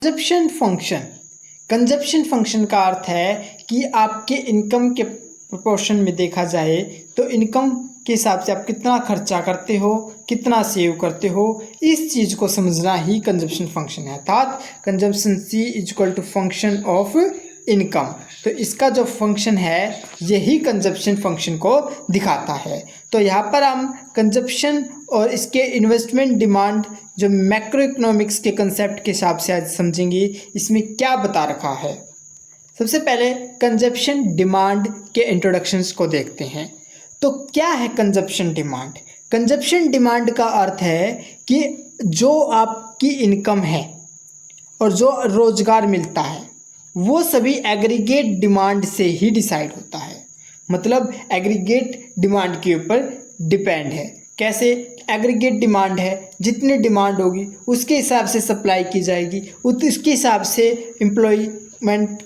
Consumption function का अर्थ है कि आपके इनकम के प्रोपोर्शन में देखा जाए तो इनकम के हिसाब से आप कितना खर्चा करते हो, कितना सेव करते हो, इस चीज़ को समझना ही कंजप्शन फंक्शन है। अर्थात consumption C is equal to function of income. तो इसका जो फंक्शन है यही कंजप्शन फंक्शन को दिखाता है। तो यहाँ पर हम कंजप्शन और इसके इन्वेस्टमेंट डिमांड जो मैक्रो इकोनॉमिक्स के कंसेप्ट के हिसाब से आज समझेंगे इसमें क्या बता रखा है। सबसे पहले कंजप्शन डिमांड के इंट्रोडक्शंस को देखते हैं। तो क्या है कंजप्शन डिमांड? कंजप्शन डिमांड का अर्थ है कि जो आपकी इनकम है और जो रोजगार मिलता है वो सभी एग्रीगेट डिमांड से ही डिसाइड होता है। मतलब एग्रीगेट डिमांड के ऊपर डिपेंड है। कैसे? एग्रीगेट डिमांड है, जितनी डिमांड होगी उसके हिसाब से सप्लाई की जाएगी, उसके हिसाब से एम्प्लॉयमेंट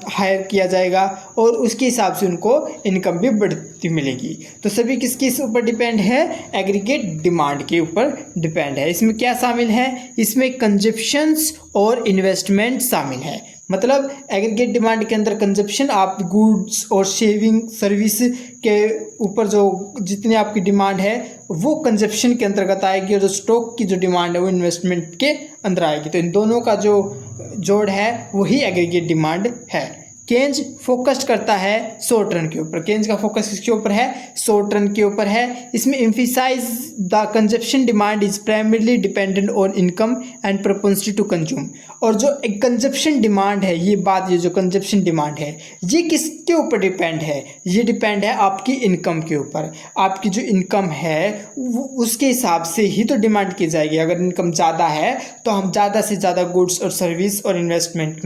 हायर किया जाएगा और उसके हिसाब से उनको इनकम भी बढ़ती मिलेगी। तो सभी किसके ऊपर डिपेंड है? एग्रीगेट डिमांड के ऊपर डिपेंड है। इसमें क्या शामिल है? इसमें कंजप्शंस और इन्वेस्टमेंट शामिल है। मतलब एग्रीगेट डिमांड के अंदर कंजप्शन आप गुड्स और सेविंग सर्विस के ऊपर जो जितनी आपकी डिमांड है वो कंजप्शन के अंतर्गत आएगी और जो स्टॉक की जो डिमांड है वो इन्वेस्टमेंट के अंदर आएगी। तो इन दोनों का जो जोड़ है वही एग्रीगेट डिमांड है। केन्ज फोकस करता है शॉर्ट रन के ऊपर। केन्ज का फोकस किसके ऊपर है? शॉर्ट रन के ऊपर है। इसमें emphasize the consumption demand is primarily dependent on income and propensity to consume. और जो एक कंजप्शन डिमांड है, ये जो कंजप्शन डिमांड है ये किसके ऊपर डिपेंड है? ये डिपेंड है आपकी इनकम के ऊपर। आपकी जो इनकम है उसके हिसाब से ही तो डिमांड की जाएगी। अगर इनकम ज़्यादा है तो हम ज़्यादा से ज़्यादा गुड्स और सर्विस और इन्वेस्टमेंट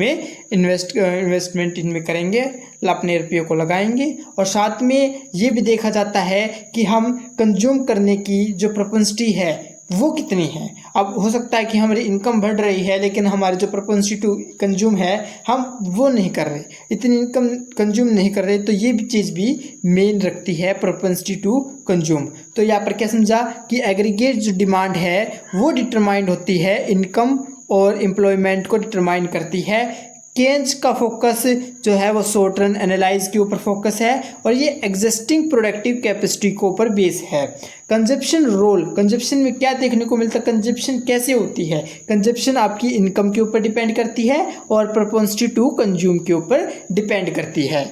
इनमें करेंगे, अपने रुपयों को लगाएंगे। और साथ में ये भी देखा जाता है कि हम कंज्यूम करने की जो प्रोपेंसिटी है वो कितनी है। अब हो सकता है कि हमारी इनकम बढ़ रही है लेकिन हमारी जो प्रोपेंसिटी टू कंज्यूम है हम वो नहीं कर रहे, इतनी इनकम कंज्यूम नहीं कर रहे। तो ये भी चीज़ भी मेन रखती है प्रोपेंसिटी टू कंज्यूम। तो यहाँ पर क्या समझा कि एग्रीगेट जो डिमांड है वो डिटरमाइंड होती है इनकम और एम्प्लॉयमेंट को डिटरमाइन करती है। केन्ज का फोकस जो है वो शॉर्ट रन एनालाइज के ऊपर फोकस है और ये एग्जिस्टिंग प्रोडक्टिव कैपेसिटी के ऊपर बेस है। कंजप्शन रोल, कंजप्शन में क्या देखने को मिलता है? कंजप्शन कैसे होती है? कंजप्शन आपकी इनकम के ऊपर डिपेंड करती है और प्रोपेंसिटी टू कंज्यूम के ऊपर डिपेंड करती है।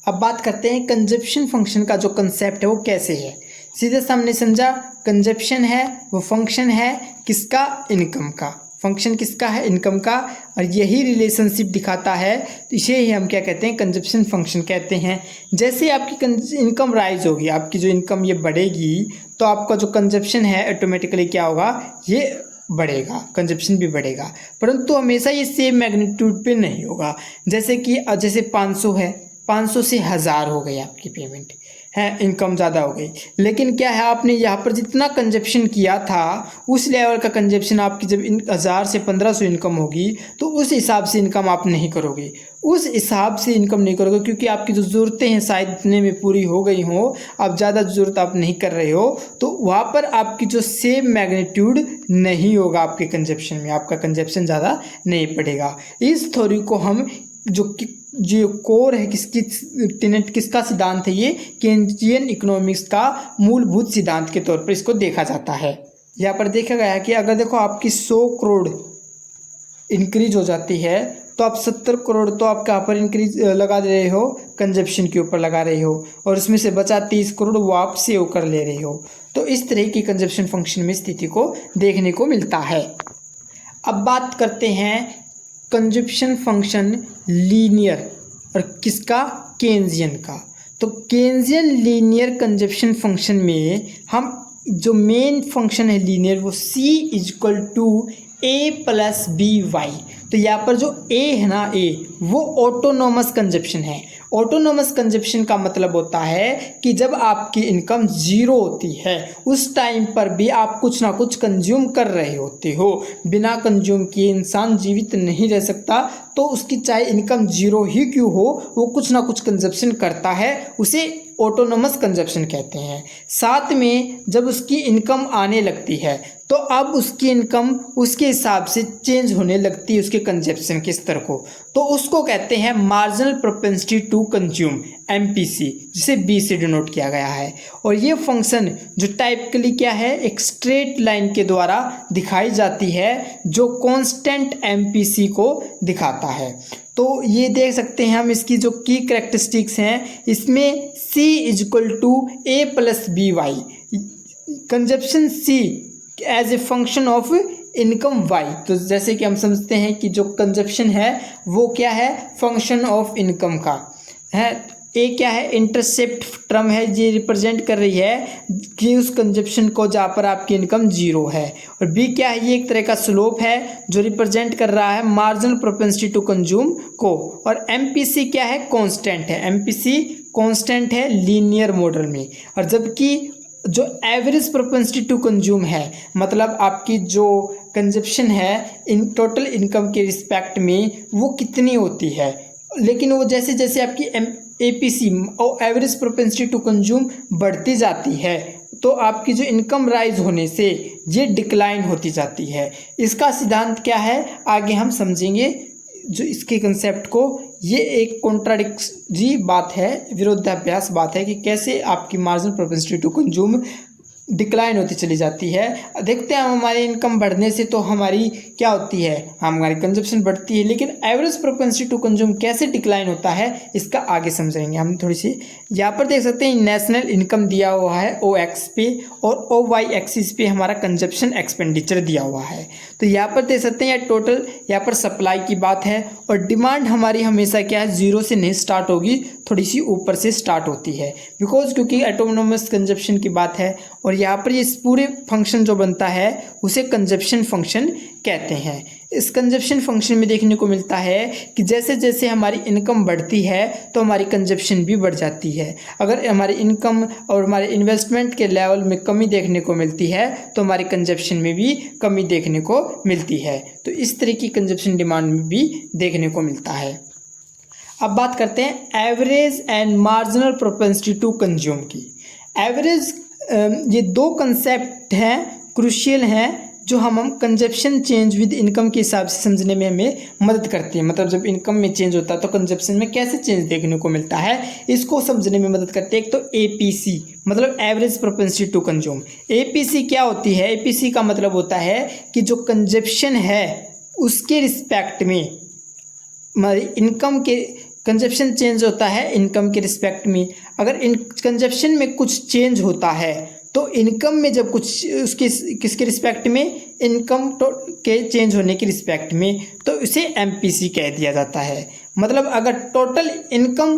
अब बात करते हैं कंजप्शन फंक्शन का जो कंसेप्ट है वो कैसे है। सीधे सामने समझा, कंजप्शन है वो फंक्शन है किसका? इनकम का। फंक्शन किसका है? इनकम का। और यही रिलेशनशिप दिखाता है तो इसे ही हम क्या कहते हैं? कंजप्शन फंक्शन कहते हैं। जैसे आपकी इनकम राइज होगी, आपकी जो इनकम ये बढ़ेगी तो आपका जो कंजप्शन है ऑटोमेटिकली क्या होगा? ये बढ़ेगा, कंजप्शन भी बढ़ेगा। परंतु हमेशा ये सेम मैग्नीट्यूड पे नहीं होगा। जैसे 500 है, 500 से 1000 हो गई आपकी पेमेंट है, इनकम ज़्यादा हो गई। लेकिन क्या है, आपने यहाँ पर जितना कंजप्शन किया था उस लेवल का कंजप्शन आपकी जब 1000 से 1500 इनकम होगी तो उस हिसाब से इनकम आप नहीं करोगे। उस हिसाब से इनकम नहीं करोगे क्योंकि आपकी जो ज़रूरतें हैं शायद इतने में पूरी हो गई हो, अब ज़्यादा ज़रूरत आप नहीं कर रहे हो, तो वहाँ पर आपकी जो सेम मैग्नीट्यूड नहीं होगा आपके कंजप्शन में, आपका कंजप्शन ज़्यादा नहीं बढ़ेगा। इस थ्योरी को हम जो कोर है किसकी टेनेट किसका सिद्धांत है? ये केन्जियन इकोनॉमिक्स का मूलभूत सिद्धांत के तौर पर इसको देखा जाता है। यहाँ पर देखा गया है कि अगर देखो आपकी 100 करोड़ इंक्रीज हो जाती है तो आप 70 करोड़ तो आप कहाँ पर इंक्रीज लगा दे रहे हो? कंजप्शन के ऊपर लगा रहे हो और इसमें से बचा 30 करोड़ वो आप सेव कर ले रहे हो। तो इस तरह की कंजप्शन फंक्शन में स्थिति को देखने को मिलता है। अब बात करते हैं कंजप्शन फंक्शन लीनियर और किसका? केन्जियन का। तो केन्जियन लीनियर कंजप्शन फंक्शन में हम जो मेन फंक्शन है लीनियर वो c equal to a plus B Y. तो यहाँ पर जो a है ना, a वो ऑटोनोमस कंजप्शन है। ऑटोनोमस कंजप्शन का मतलब होता है कि जब आपकी इनकम जीरो होती है उस टाइम पर भी आप कुछ ना कुछ कंज्यूम कर रहे होते हो। बिना कंज्यूम किए इंसान जीवित नहीं रह सकता, तो उसकी चाहे इनकम जीरो ही क्यों हो वो कुछ ना कुछ कंजप्शन करता है, उसे ऑटोनोमस कंजप्शन कहते हैं। साथ में जब उसकी इनकम आने लगती है तो अब उसकी इनकम उसके हिसाब से चेंज होने लगती है उसके कंजप्शन के स्तर को, तो उसको कहते हैं marginal propensity to consume, MPC, जिसे B से डिनोट किया गया है। और ये फंक्शन जो टाइपिकली क्या है, एक स्ट्रेट लाइन के द्वारा दिखाई जाती है जो कांस्टेंट MPC को दिखाता है। तो ये देख सकते हैं हम, इसकी जो की करेक्टरिस्टिक्स हैं इसमें C = A + BY, consumption C as a function of income Y। तो जैसे कि हम समझते हैं कि जो कंजप्शन है वो क्या है, फंक्शन ऑफ इनकम का है। ए क्या है, इंटरसेप्ट टर्म है, ये रिप्रेजेंट कर रही है कि उस कंजप्शन को जहाँ पर आपकी इनकम 0 है। और बी क्या है, ये एक तरह का स्लोप है जो रिप्रेजेंट कर रहा है मार्जिनल प्रोपेंसिटी टू कंज्यूम को। और MPC क्या है, कांस्टेंट है, MPC कांस्टेंट है लीनियर मॉडल में। और जबकि जो एवरेज प्रोपेंसिटी टू कंज्यूम है, मतलब आपकी जो कंजप्शन है इन टोटल इनकम के रिस्पेक्ट में वो कितनी होती है, लेकिन वो जैसे जैसे आपकी APC और एवरेज प्रोपेंसिटी टू कंज्यूम बढ़ती जाती है तो आपकी जो इनकम राइज होने से ये डिक्लाइन होती जाती है। इसका सिद्धांत क्या है आगे हम समझेंगे जो इसके कंसेप्ट को। ये एक कॉन्ट्राडिक्टरी बात है, विरोधाभास बात है कि कैसे आपकी marginal propensity to consume decline होती चली जाती है। देखते हैं हम, हमारी इनकम बढ़ने से तो हमारी क्या होती है, हमारी कंजप्शन बढ़ती है, लेकिन एवरेज प्रोपेंसिटी टू कंज्यूम कैसे डिक्लाइन होता है इसका आगे समझेंगे हम थोड़ी सी। यहाँ पर देख सकते हैं नेशनल इनकम दिया हुआ है OX पे, और OY एक्सिस पे हमारा कंजप्शन एक्सपेंडिचर दिया हुआ है। तो यहाँ पर देख सकते हैं टोटल, यहाँ पर सप्लाई की बात है और डिमांड हमारी हमेशा क्या है, 0 से नहीं स्टार्ट होगी, थोड़ी सी ऊपर से स्टार्ट होती है, बिकॉज क्योंकि ऑटोनोमस कंजप्शन की बात है। और यहाँ पर इस पूरे फंक्शन जो बनता है उसे कंजप्शन फंक्शन कहते हैं। इस कंजप्शन फंक्शन में देखने को मिलता है कि जैसे जैसे हमारी इनकम बढ़ती है तो हमारी कंजप्शन भी बढ़ जाती है। अगर हमारी इनकम और हमारे इन्वेस्टमेंट के लेवल में कमी देखने को मिलती है तो हमारी कंजप्शन में भी कमी देखने को मिलती है। तो इस तरह की कंजप्शन डिमांड में भी देखने को मिलता है। अब बात करते हैं average and marginal propensity to consume की। एवरेज, ये दो कंसेप्ट हैं, क्रूशियल हैं, जो हम कंजप्शन चेंज विद इनकम के हिसाब से समझने में हमें मदद करती है। मतलब जब इनकम में चेंज होता है तो कंजप्शन में कैसे चेंज देखने को मिलता है, इसको समझने में मदद करती है। एक तो APC मतलब average propensity to consume. APC क्या होती है, APC का मतलब होता है कि जो कंजप्शन है उसके रिस्पेक्ट में इनकम के कंजप्शन चेंज होता है इनकम के रिस्पेक्ट में। अगर इन कंजप्शन में कुछ चेंज होता है तो इनकम में जब कुछ उसके किसके रिस्पेक्ट में, इनकम के चेंज होने के रिस्पेक्ट में, तो उसे MPC कह दिया जाता है। मतलब अगर टोटल इनकम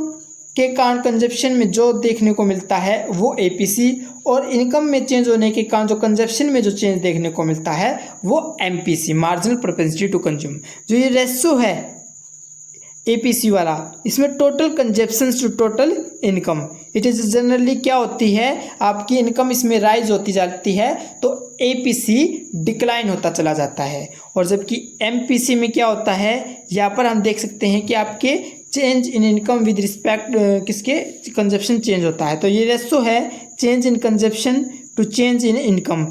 के कारण कंजप्शन में जो देखने को मिलता है वो APC, और इनकम में चेंज होने के कारण जो कंजप्शन में जो चेंज देखने को मिलता है वो MPC, marginal propensity to consume. जो ये रेशो है APC वाला, इसमें total consumption to total income, it is generally क्या होती है, आपकी इनकम इसमें राइज होती जाती है तो APC डिक्लाइन होता चला जाता है। और जबकि MPC में क्या होता है, यहाँ पर हम देख सकते हैं कि आपके change in income with respect किसके, कंजप्शन चेंज होता है। तो ये रेशो है change in consumption to change in income.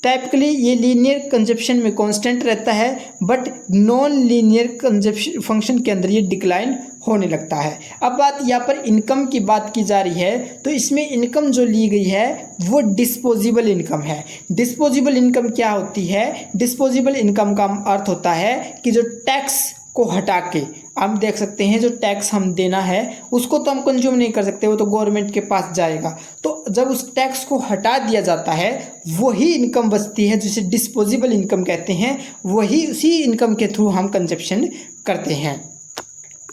Typically ये लीनियर कंजप्शन में कांस्टेंट रहता है, but non linear consumption function के अंदर ये डिक्लाइन होने लगता है। अब बात यहाँ पर इनकम की बात की जा रही है तो इसमें इनकम जो ली गई है वो डिस्पोजेबल इनकम है। डिस्पोजेबल इनकम क्या होती है, डिस्पोजेबल इनकम का अर्थ होता है कि जो टैक्स को हटा के हम देख सकते हैं जो टैक्स हम देना है उसको तो हम कंज्यूम नहीं कर सकते, वो तो गवर्नमेंट के पास जाएगा। तो जब उस टैक्स को हटा दिया जाता है वही इनकम बचती है जिसे डिस्पोजेबल इनकम कहते हैं, वही उसी इनकम के थ्रू हम कंजप्शन करते हैं।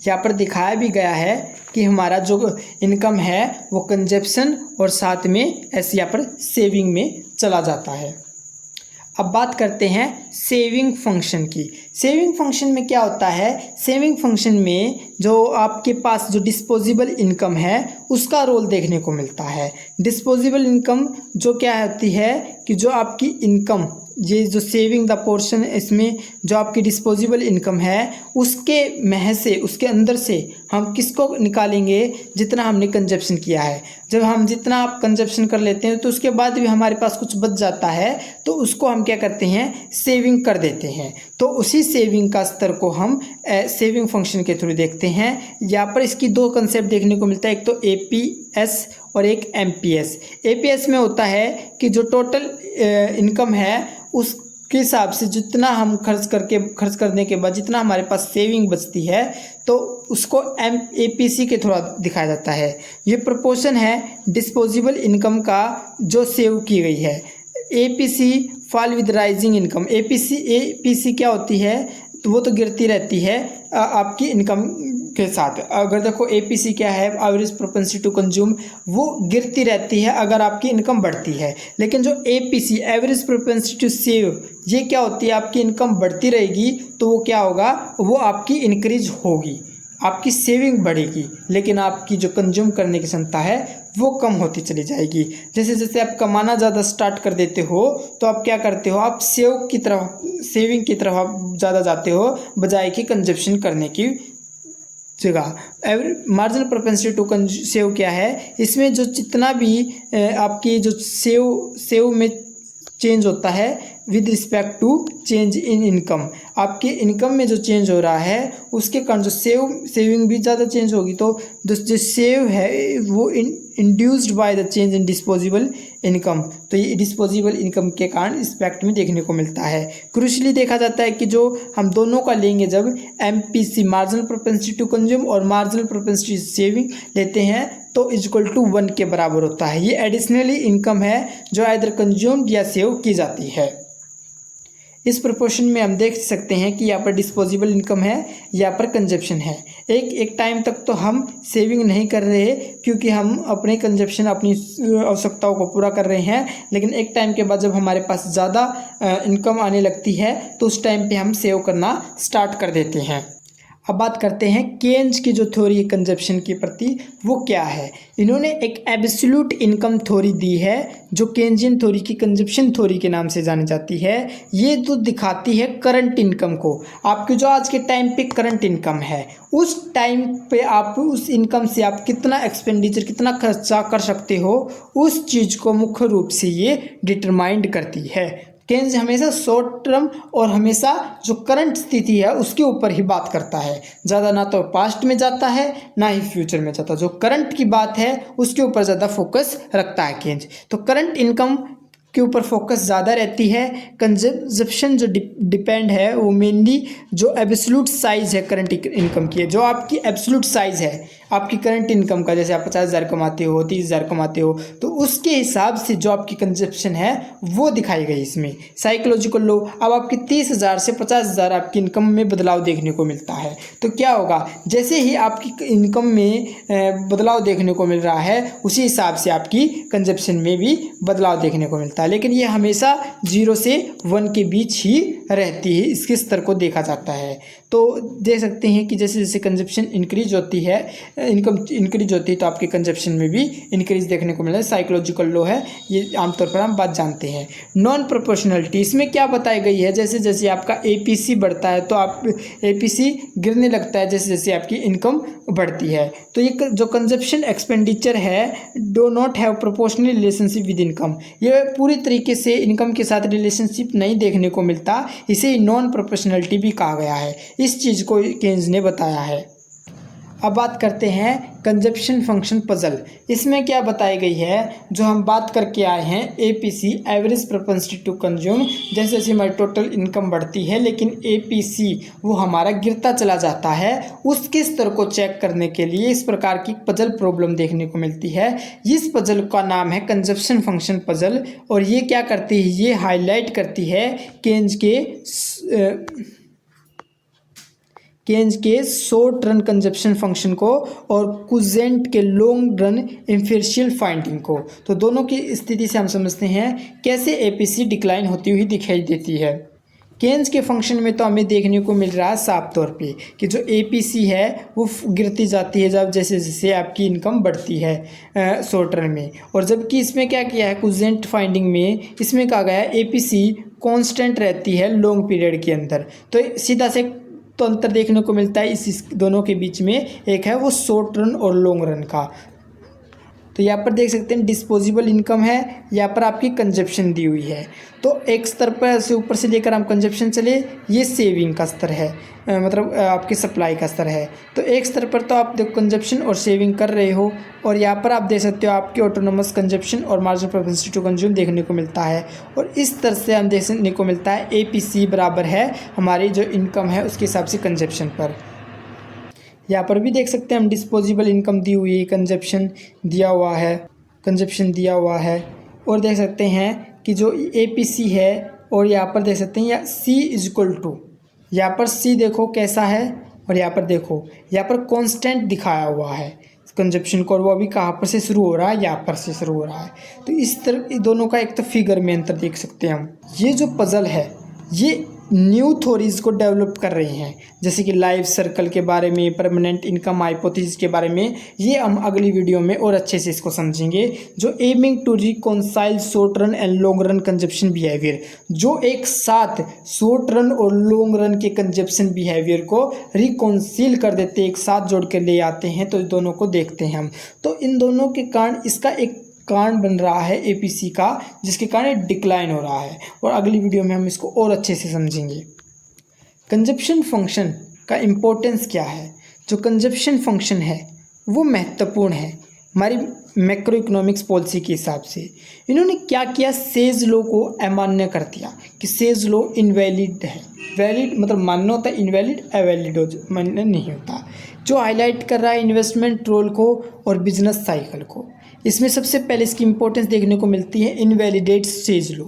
यहाँ पर दिखाया भी गया है कि हमारा जो इनकम है वो कंजप्शन और साथ में ऐसे यहाँ पर सेविंग में चला जाता है। अब बात करते हैं सेविंग फंक्शन की। सेविंग फंक्शन में क्या होता है, सेविंग फंक्शन में जो आपके पास जो डिस्पोजेबल इनकम है उसका रोल देखने को मिलता है। डिस्पोजेबल इनकम जो क्या होती है कि जो आपकी इनकम ये जो सेविंग द पोर्शन, इसमें जो आपकी डिस्पोजेबल इनकम है उसके महज से, उसके अंदर से हम किसको निकालेंगे, जितना हमने कंजप्शन किया है। जब हम जितना आप कंजप्शन कर लेते हैं तो उसके बाद भी हमारे पास कुछ बच जाता है तो उसको हम क्या करते हैं, सेविंग कर देते हैं। तो उसी सेविंग का स्तर को हम सेविंग फंक्शन के थ्रू देखते हैं। यहाँ पर इसकी दो कंसेप्ट देखने को मिलता है, एक तो एपीएस और एक एमपीएस। एपीएस में होता है कि जो टोटल इनकम है उसके हिसाब से जितना हम खर्च करने के बाद जितना हमारे पास सेविंग बचती है तो उसको एपीसी के थ्रू दिखाया जाता है। ये प्रोपोर्शन है डिस्पोजेबल इनकम का जो सेव की गई है। APC fall with rising income. APC क्या होती है, तो वो तो गिरती रहती है आपकी इनकम के साथ। अगर देखो एपीसी क्या है, एवरेज प्रोपेंसिटी टू कंज्यूम, वो गिरती रहती है अगर आपकी इनकम बढ़ती है। लेकिन जो APC average propensity to save, ये क्या होती है, आपकी इनकम बढ़ती रहेगी तो वो क्या होगा, वो आपकी इंक्रीज होगी, आपकी सेविंग बढ़ेगी, लेकिन आपकी जो कंज्यूम करने की क्षमता है वो कम होती चली जाएगी। जैसे जैसे आप कमाना ज़्यादा स्टार्ट कर देते हो तो आप क्या करते हो, आप सेविंग की तरफ आप ज़्यादा जाते हो बजाय कि कंजप्शन करने की जगह। मार्जिनल प्रोपेंसिटी टू सेव क्या है, इसमें जो जितना भी आपकी जो सेव में चेंज होता है with respect to change in income, आपके इनकम में जो चेंज हो रहा है उसके कारण जो सेविंग भी ज़्यादा चेंज होगी। तो जो सेव है वो induced by the change in disposable income, तो ये डिस्पोजेबल इनकम के कारण इस फैक्ट में देखने को मिलता है। क्रूशियली देखा जाता है कि जो हम दोनों का लेंगे, जब MPC marginal propensity to consume और मार्जिनल प्रोपेंसिटी सेविंग लेते हैं तो इक्वल टू 1 के बराबर होता है। ये एडिशनली इनकम है जो आइदर कंज्यूम्ड या सेव की जाती है। इस प्रोपोर्शन में हम देख सकते हैं कि यहाँ पर डिस्पोजेबल इनकम है, यहाँ पर कंजप्शन है। एक टाइम तक तो हम सेविंग नहीं कर रहे क्योंकि हम अपने कंजप्शन, अपनी आवश्यकताओं को पूरा कर रहे हैं, लेकिन एक टाइम के बाद जब हमारे पास ज़्यादा इनकम आने लगती है तो उस टाइम पे हम सेव करना स्टार्ट कर देते हैं। अब बात करते हैं केन्ज की जो थ्योरी है कंजप्शन के प्रति, वो क्या है। इन्होंने एक एब्सोल्यूट इनकम थ्योरी दी है जो केन्जियन थ्योरी की कंजप्शन थ्योरी के नाम से जानी जाती है। ये तो दिखाती है करंट इनकम को, आपकी जो आज के टाइम पे करंट इनकम है उस टाइम पे आप उस इनकम से आप कितना एक्सपेंडिचर, कितना खर्चा कर सकते हो, उस चीज़ को मुख्य रूप से ये डिटरमाइंड करती है। केन्ज हमेशा शॉर्ट टर्म और हमेशा जो करंट स्थिति है उसके ऊपर ही बात करता है, ज़्यादा ना तो पास्ट में जाता है ना ही फ्यूचर में जाता। जो करंट की बात है उसके ऊपर ज़्यादा फोकस रखता है केन्ज। तो करंट इनकम के ऊपर फोकस ज़्यादा रहती है। कंजप्शन जो डिपेंड है वो मेनली जो एब्सोल्यूट साइज़ है करंट इनकम की है, जो आपकी एब्सोल्यूट साइज़ है आपकी करंट इनकम का। जैसे आप 50,000 कमाते हो, 30,000 कमाते हो, तो उसके हिसाब से जो आपकी कंजप्शन है वो दिखाई गई इसमें। साइकोलॉजिकल लो, अब आपकी 30,000 से 50,000 आपकी इनकम में बदलाव देखने को मिलता है तो क्या होगा, जैसे ही आपकी इनकम में बदलाव देखने को मिल रहा है उसी हिसाब से आपकी कंजप्शन में भी बदलाव देखने को मिलता है। लेकिन ये हमेशा 0 से 1 के बीच ही रहती है, इसके स्तर को देखा जाता है। तो देख सकते हैं कि जैसे जैसे कंजप्शन इंक्रीज होती है, इनकम इंक्रीज होती है तो आपके कंजप्शन में भी इंक्रीज देखने को मिला है। साइकोलॉजिकल लॉ है ये, आमतौर पर हम बात जानते हैं। नॉन प्रोपोर्शनलिटी, इसमें क्या बताई गई है, जैसे जैसे आपका एपीसी बढ़ता है तो आप एपीसी गिरने लगता है जैसे जैसे आपकी इनकम बढ़ती है। तो ये जो कंजप्शन एक्सपेंडिचर है do not have proportional relationship with income, ये पूरी तरीके से इनकम के साथ रिलेशनशिप नहीं देखने को मिलता, इसे नॉन प्रोपोर्शनलिटी भी कहा गया है। इस चीज़ को केन्ज ने बताया है। अब बात करते हैं कंजप्शन फंक्शन पजल। इसमें क्या बताई गई है, जो हम बात करके आए हैं APC average propensity to consume, जैसे जैसे हमारी टोटल इनकम बढ़ती है लेकिन एपीसी वो हमारा गिरता चला जाता है, उसके स्तर को चेक करने के लिए इस प्रकार की पजल प्रॉब्लम देखने को मिलती है। इस पजल का नाम है कंजप्शन फंक्शन पजल, और ये क्या करती है, ये हाईलाइट करती है केन्ज के शॉर्ट रन कंजप्शन फंक्शन को और कुजेंट के लॉन्ग रन इंफिशियल फाइंडिंग को। तो दोनों की स्थिति से हम समझते हैं कैसे एपीसी डिक्लाइन होती हुई दिखाई देती है। केन्स के फंक्शन में तो हमें देखने को मिल रहा है साफ तौर पे कि जो एपीसी है वो गिरती जाती है जब जैसे जैसे आपकी इनकम बढ़ती है शॉर्ट टर्म में। और जबकि इसमें क्या किया है कुजेंट फाइंडिंग में, इसमें कहा गया है एपीसी कांस्टेंट रहती है लॉन्ग पीरियड के अंदर। तो सीधा से तो अंतर देखने को मिलता है इस दोनों के बीच में, एक है वो शॉर्ट रन और लॉन्ग रन का। तो यहाँ पर देख सकते हैं डिस्पोजेबल इनकम है, यहाँ पर आपकी कंजप्शन दी हुई है। तो एक स्तर पर से ऊपर से लेकर हम कंजप्शन चले, ये सेविंग का स्तर है, मतलब आपकी सप्लाई का स्तर है। तो एक स्तर पर तो आप देखो कंजप्शन और सेविंग कर रहे हो, और यहाँ पर आप देख सकते हो आपकी ऑटोनोमस कंजप्शन और मार्जिनल प्रोपेंसिटी टू कंज्यूम देखने को मिलता है। और इस तरह से हम देखने को मिलता है एपीसी बराबर है हमारी जो इनकम है उसके हिसाब से कंजप्शन पर। यहाँ पर भी देख सकते हैं हम डिस्पोजेबल इनकम दी हुई है, कंजप्शन दिया हुआ है, कंजप्शन दिया हुआ है। और देख सकते हैं कि जो एपीसी है, और यहाँ पर देख सकते हैं या सी इज इक्वल टू, यहाँ पर सी देखो कैसा है, और यहाँ पर देखो यहाँ पर कांस्टेंट दिखाया हुआ है कंजप्शन को, और वो अभी कहाँ पर से शुरू हो रहा है, यहाँ पर से शुरू हो रहा है। तो इस तरह दोनों का एक तो फिगर में अंतर देख सकते हैं हम। ये जो पजल है ये न्यू थ्योरीज को डेवलप कर रही हैं, जैसे कि लाइफ सर्कल के बारे में, परमानेंट इनकम हाइपोथेसिस के बारे में। ये हम अगली वीडियो में और अच्छे से इसको समझेंगे, जो aiming to reconcile short run and long run consumption behaviour, जो एक साथ शॉर्ट रन और लॉन्ग रन के कंजप्शन बिहेवियर को रिकॉन्सिल कर देते, एक साथ जोड़ कर ले आते हैं। तो दोनों को देखते हैं हम। तो इन दोनों के कारण इसका एक कारण बन रहा है एपीसी का, जिसके कारण डिक्लाइन हो रहा है, और अगली वीडियो में हम इसको और अच्छे से समझेंगे। कंजप्शन फंक्शन का इम्पोर्टेंस क्या है? जो कंजप्शन फंक्शन है वो महत्वपूर्ण है हमारी मैक्रो इकोनॉमिक्स पॉलिसी के हिसाब से। इन्होंने क्या किया, सेज लॉ को अमान्य कर दिया कि सेज लॉ इनवैलिड है। वैलिड मतलब मान्य होता है, इनवैलिड अवैलिड हो मान्य नहीं होता। जो हाईलाइट कर रहा है इन्वेस्टमेंट रोल को और बिजनेस साइकिल को। इसमें सबसे पहले इसकी इंपॉर्टेंस देखने को मिलती है इनवैलिडेट सेज लॉ।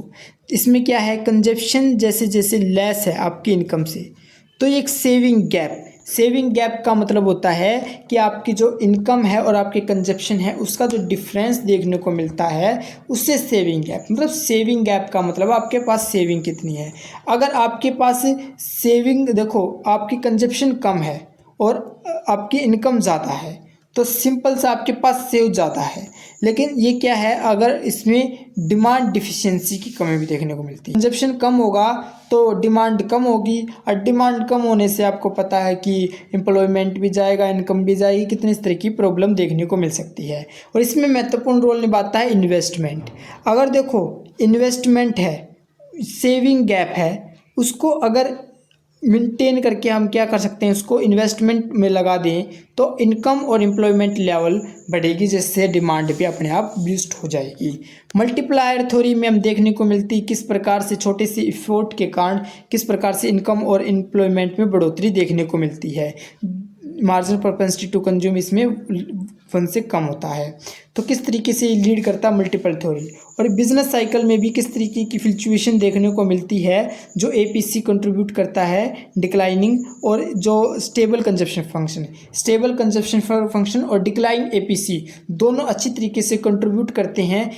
इसमें क्या है, कंजप्शन जैसे जैसे लेस है आपकी इनकम से, तो ये एक सेविंग गैप, सेविंग गैप का मतलब होता है कि आपकी जो इनकम है और आपके कंजप्शन है उसका जो डिफरेंस देखने को मिलता है उससे सेविंग गैप। मतलब सेविंग गैप का मतलब आपके पास सेविंग कितनी है। अगर आपके पास सेविंग देखो आपकी कंजप्शन कम है और आपकी इनकम ज़्यादा है, तो सिंपल सा आपके पास सेव ज़्यादा है। लेकिन ये क्या है, अगर इसमें डिमांड डिफिशिएंसी की कमी भी देखने को मिलती है। कंजप्शन कम होगा तो डिमांड कम होगी, और डिमांड कम होने से आपको पता है कि एम्प्लॉयमेंट भी जाएगा, इनकम भी जाएगी, कितनी तरह की प्रॉब्लम देखने को मिल सकती है। और इसमें महत्वपूर्ण रोल निभाता है इन्वेस्टमेंट। अगर देखो इन्वेस्टमेंट है, सेविंग गैप है, उसको अगर मेंटेन करके हम क्या कर सकते हैं, उसको इन्वेस्टमेंट में लगा दें तो इनकम और एम्प्लॉयमेंट लेवल बढ़ेगी, जिससे डिमांड भी अपने आप बूस्ट हो जाएगी। मल्टीप्लायर थ्योरी में हम देखने को मिलती है किस प्रकार से छोटे से इफोर्ट के कारण किस प्रकार से इनकम और एम्प्लॉयमेंट में बढ़ोतरी देखने को मिलती है। मार्जिनल प्रोपेंसिटी टू कंज्यूम इसमें 1 से कम होता है। तो किस तरीके से लीड करता है मल्टीपल थ्योरी। और बिजनेस साइकिल में भी किस तरीके की फ्लक्चुएशन देखने को मिलती है, जो एपीसी कंट्रीब्यूट करता है डिक्लाइनिंग, और जो स्टेबल कंजप्शन फंक्शन है, स्टेबल कंजप्शन फंक्शन और डिक्लाइन एपीसी दोनों अच्छी तरीके से कंट्रीब्यूट करते हैं